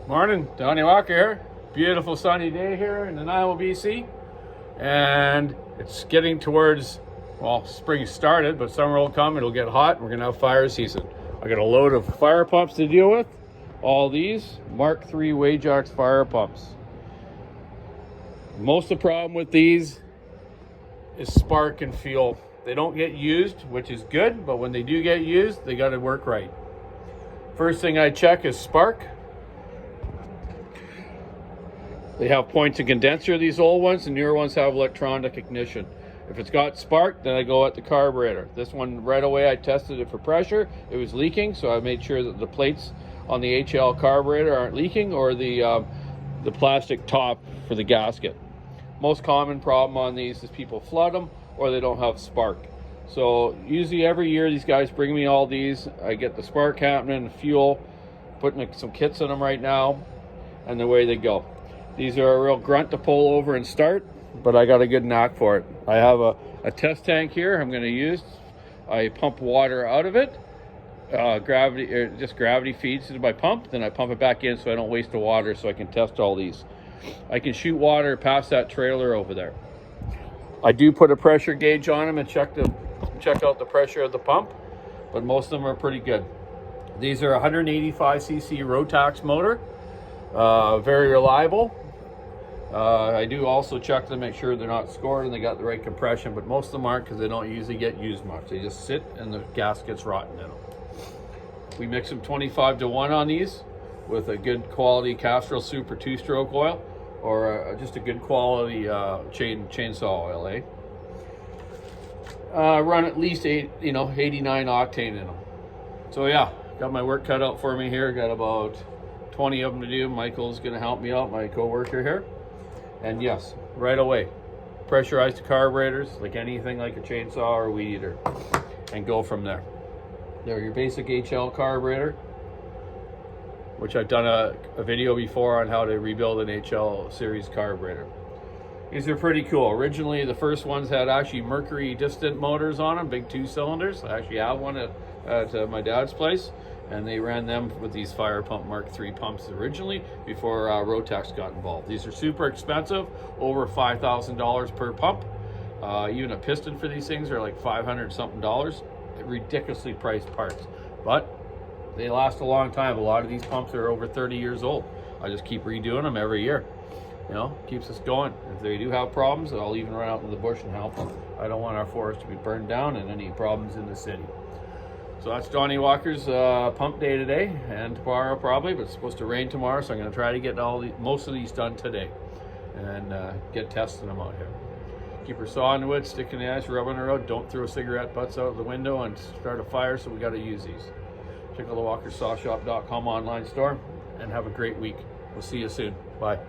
Morning, Donny Walker here. Beautiful sunny day here in Nanaimo, BC. And it's getting towards, well, spring started, but summer will come, it'll get hot, and we're gonna have fire season. I got a load of fire pumps to deal with. All these Mark III wajax fire pumps. Most of the problem with these is spark and fuel. They don't get used, which is good, but when they do get used, they gotta work right. First thing I check is spark. They have points of condenser, these old ones. The newer ones have electronic ignition. If it's got spark, then I go at the carburetor. This one, right away, I tested it for pressure. It was leaking, so I made sure that the plates on the HL carburetor aren't leaking, or the plastic top for the gasket. Most common problem on these is people flood them, or they don't have spark. So usually every year, these guys bring me all these. I get the spark happening, fuel, putting some kits in them right now, and away they go. These are a real grunt to pull over and start, but I got a good knack for it. I have a test tank here I'm going to use. I pump water out of it. Gravity feeds to my pump. Then I pump it back in so I don't waste the water, so I can test all these. I can shoot water past that trailer over there. I do put a pressure gauge on them and check out the pressure of the pump, but most of them are pretty good. These are 185cc Rotax motor. Very reliable. I do also check to make sure they're not scored and they got the right compression, but most of them aren't because they don't usually get used much. They just sit and the gas gets rotten in them. We mix them 25-to-1 on these with a good quality Castrol Super 2-stroke oil, or just a good quality chainsaw oil, run at least 89 octane in them. So yeah, got my work cut out for me here. Got about 20 of them to do. Michael's gonna help me out, my co-worker here. And yes, right away, pressurize the carburetors like anything like a chainsaw or a weed eater, and go from there. They're your basic HL carburetor, which I've done a video before on how to rebuild an HL series carburetor. These are pretty cool. Originally, the first ones had actually mercury distant motors on them, big 2 cylinders. I actually have one at my dad's place, and they ran them with these fire pump Mark III pumps originally before Rotax got involved. These are super expensive, over $5,000 per pump. Even a piston for these things are like $500 something. Ridiculously priced parts, but they last a long time. A lot of these pumps are over 30 years old. I just keep redoing them every year. Keeps us going. If they do have problems, I'll even run out in the bush and help them. I don't want our forest to be burned down and any problems in the city. So that's Donny Walker's pump day today, and tomorrow probably, but it's supposed to rain tomorrow, so I'm going to try to get most of these done today and get testing them out here. Keep her saw in the wood, stick in the ice, rub on the road. Don't throw cigarette butts out of the window and start a fire, so we got to use these. Check out the walkersawshop.com online store, and have a great week. We'll see you soon. Bye.